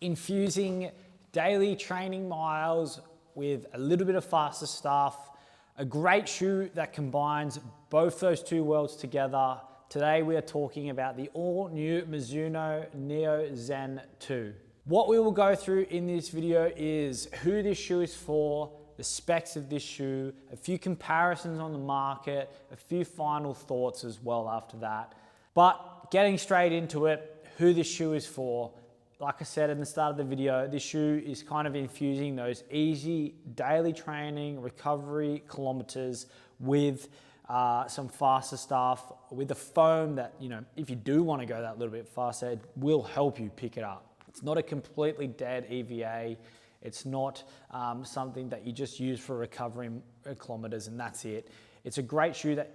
Infusing daily training miles with a little bit of faster stuff, a great shoe that combines both those two worlds together. Today we are talking about the all-new Mizuno Neo Zen 2. What we will go through in this video is who this shoe is for, the specs of this shoe, a few comparisons on the market, a few final thoughts as well after that. But getting straight into it, who this shoe is for. Like I said in the start of the video, this shoe is kind of infusing those easy daily training, recovery kilometers with some faster stuff, with a foam that, if you do want to go that little bit faster, it will help you pick it up. It's not a completely dead EVA. It's not something that you just use for recovering kilometers and that's it. It's a great shoe that,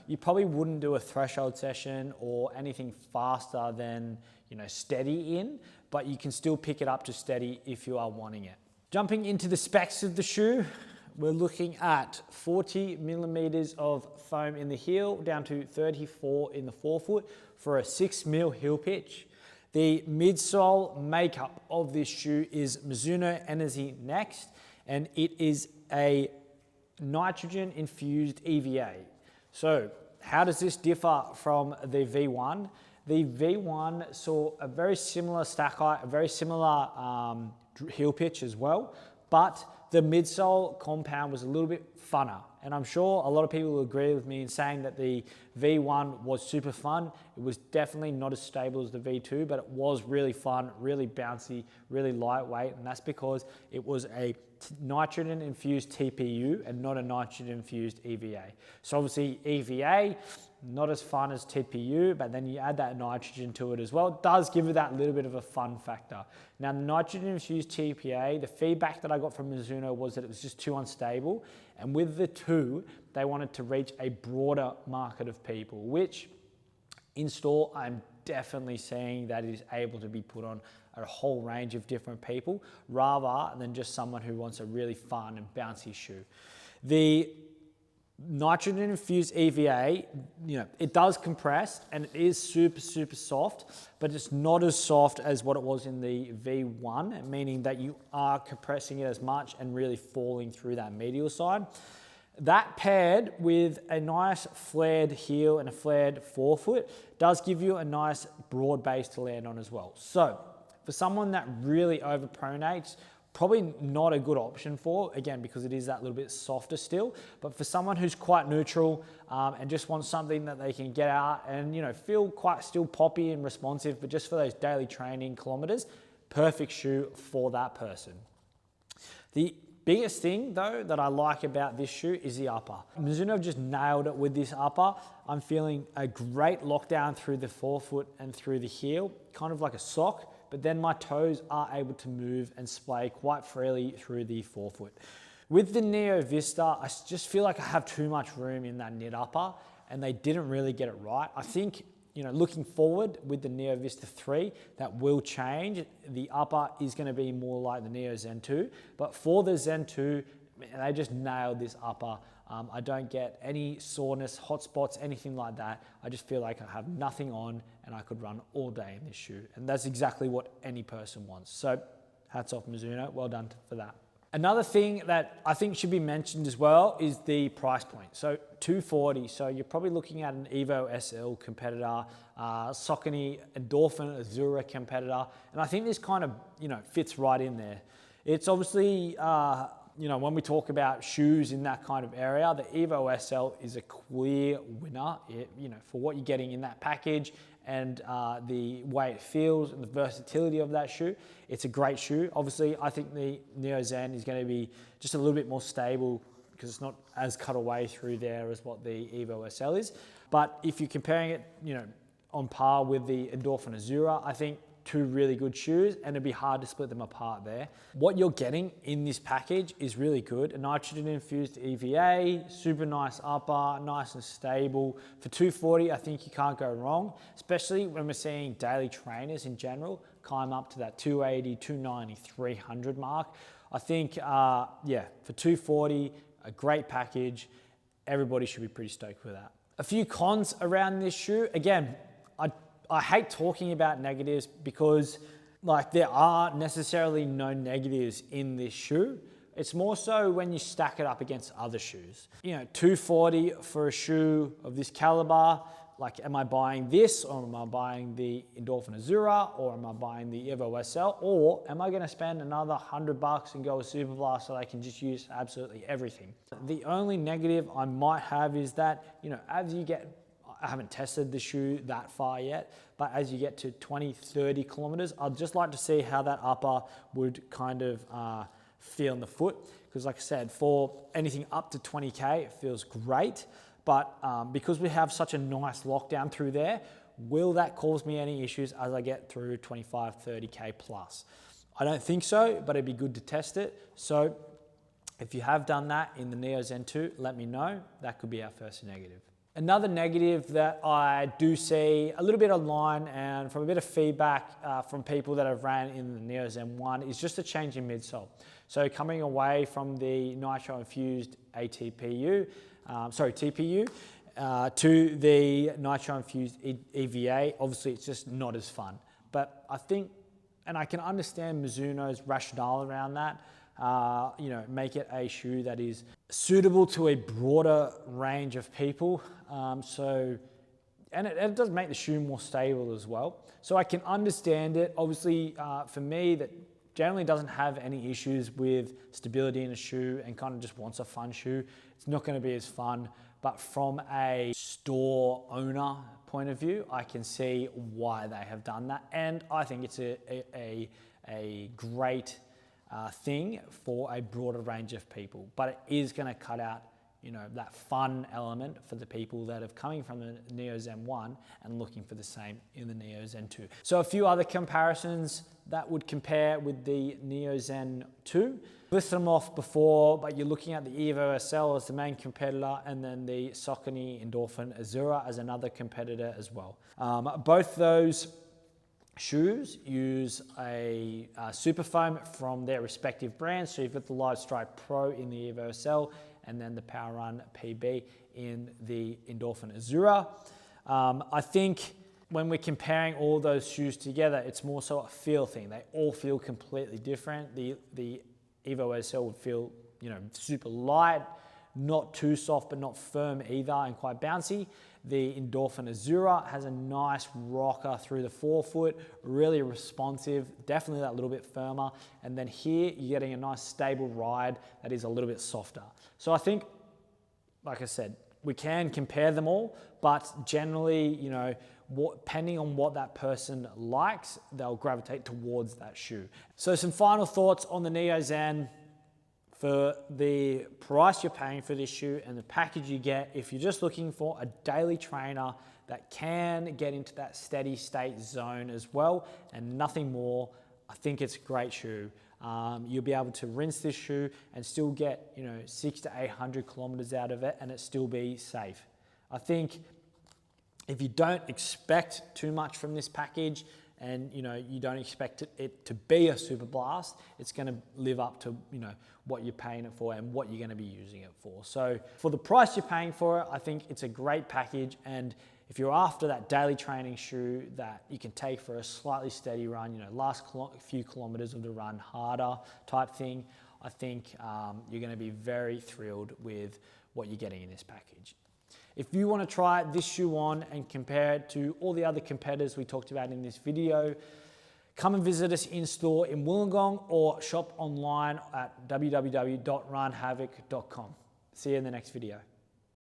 you probably wouldn't do a threshold session or anything faster than, steady in, but you can still pick it up to steady if you are wanting it. Jumping into the specs of the shoe, we're looking at 40 millimeters of foam in the heel down to 34 in the forefoot for a 6mm heel pitch. The midsole makeup of this shoe is Mizuno Energy Next, and it is a nitrogen-infused EVA. So how does this differ from the V1? The V1 saw a very similar stack height, a very similar heel pitch as well, but the midsole compound was a little bit funner. And I'm sure a lot of people will agree with me in saying that the V1 was super fun. It was definitely not as stable as the V2, but it was really fun, really bouncy, really lightweight. And that's because it was a nitrogen-infused TPU and not a nitrogen-infused EVA. So obviously EVA, not as fun as TPU, but then you add that nitrogen to it as well. It does give it that little bit of a fun factor. Now the nitrogen-infused TPA, the feedback that I got from Mizuno was that it was just too unstable. And with the two, they wanted to reach a broader market of people, which in store, I'm definitely seeing that it is able to be put on a whole range of different people rather than just someone who wants a really fun and bouncy shoe. The nitrogen-infused EVA, it does compress and it is super, super soft, but it's not as soft as what it was in the V1, meaning that you are compressing it as much and really falling through that medial side. That paired with a nice flared heel and a flared forefoot does give you a nice broad base to land on as well. So for someone that really overpronates, probably not a good option for, again, because it is that little bit softer still, but for someone who's quite neutral and just wants something that they can get out and, feel quite still poppy and responsive, but just for those daily training kilometers, perfect shoe for that person. The biggest thing though that I like about this shoe is the upper. Mizuno have just nailed it with this upper. I'm feeling a great lockdown through the forefoot and through the heel, kind of like a sock, but then my toes are able to move and splay quite freely through the forefoot. With the Neo Vista, I just feel like I have too much room in that knit upper and they didn't really get it right. I think, looking forward with the Neo Vista 3, that will change. The upper is gonna be more like the Neo Zen 2, but for the Zen 2, they just nailed this upper. I don't get any soreness, hot spots, anything like that. I just feel like I have nothing on and I could run all day in this shoe. And that's exactly what any person wants. So hats off Mizuno, well done for that. Another thing that I think should be mentioned as well is the price point. So $240, so you're probably looking at an Evo SL competitor, Saucony Endorphin Azura competitor. And I think this kind of, fits right in there. It's obviously, when we talk about shoes in that kind of area, the Evo SL is a clear winner, for what you're getting in that package and the way it feels and the versatility of that shoe. It's a great shoe. Obviously, I think the Neo Zen is going to be just a little bit more stable because it's not as cut away through there as what the Evo SL is. But if you're comparing it, on par with the Endorphin Azura, I think two really good shoes and it'd be hard to split them apart there. What you're getting in this package is really good. A nitrogen-infused EVA, super nice upper, nice and stable. For $240, I think you can't go wrong, especially when we're seeing daily trainers in general climb up to that 280, 290, 300 mark. I think, for $240, a great package. Everybody should be pretty stoked with that. A few cons around this shoe. Again, I hate talking about negatives because like there are necessarily no negatives in this shoe. It's more so when you stack it up against other shoes. You know, $240 for a shoe of this caliber. Like, am I buying this, or am I buying the Endorphin Azura, or am I buying the Evo SL, or am I gonna spend another $100 and go with Super Blast so I can just use absolutely everything? The only negative I might have is that, you know, as you get, I haven't tested the shoe that far yet, but as you get to 20, 30 kilometers, I'd just like to see how that upper would kind of feel in the foot. Because like I said, for anything up to 20K, it feels great. But because we have such a nice lockdown through there, will that cause me any issues as I get through 25, 30K plus? I don't think so, but it'd be good to test it. So if you have done that in the Neo Zen 2, let me know. That could be our first negative. Another negative that I do see a little bit online and from a bit of feedback from people that have ran in the Neo Zen 1 is just a change in midsole. So coming away from the nitro-infused TPU to the nitro-infused EVA, obviously it's just not as fun. But I think, and I can understand Mizuno's rationale around that, you know, make it a shoe that is suitable to a broader range of people. And it does make the shoe more stable as well. So I can understand it. Obviously, for me, that generally doesn't have any issues with stability in a shoe and kind of just wants a fun shoe, it's not going to be as fun. But from a store owner point of view, I can see why they have done that. And I think it's a great thing for a broader range of people. But it is going to cut out, you know, that fun element for the people that have coming from the Neo Zen 1 and looking for the same in the Neo Zen 2. So a few other comparisons that would compare with the Neo Zen 2. Listed them off before, but you're looking at the Evo SL as the main competitor, and then the Saucony Endorphin Azura as another competitor as well. Both those shoes use a super foam from their respective brands. So you've got the Live Strike Pro in the Evo SL, and then the Power Run PB in the Endorphin Azura. I think when we're comparing all those shoes together, it's more so a feel thing. They all feel completely different. The Evo SL would feel, you know, super light, not too soft, but not firm either, and quite bouncy. The Endorphin Azura has a nice rocker through the forefoot, really responsive, definitely that little bit firmer. And then here you're getting a nice stable ride that is a little bit softer. So I think, like I said, we can compare them all, but generally, you know, depending on what that person likes, they'll gravitate towards that shoe. So some final thoughts on the Neo Zen. For the price you're paying for this shoe and the package you get, if you're just looking for a daily trainer that can get into that steady state zone as well and nothing more, I think it's a great shoe. You'll be able to rinse this shoe and still get, you know, 600 to 800 kilometers out of it and it still be safe. I think if you don't expect too much from this package, and you know you don't expect it to be a Super Blast, it's going to live up to, you know, what you're paying it for and what you're going to be using it for. So for the price you're paying for it, I think it's a great package. And if you're after that daily training shoe that you can take for a slightly steady run, you know, last few kilometers of the run harder type thing, I think you're going to be very thrilled with what you're getting in this package. If you want to try this shoe on and compare it to all the other competitors we talked about in this video, come and visit us in store in Wollongong or shop online at www.runhavoc.com. See you in the next video.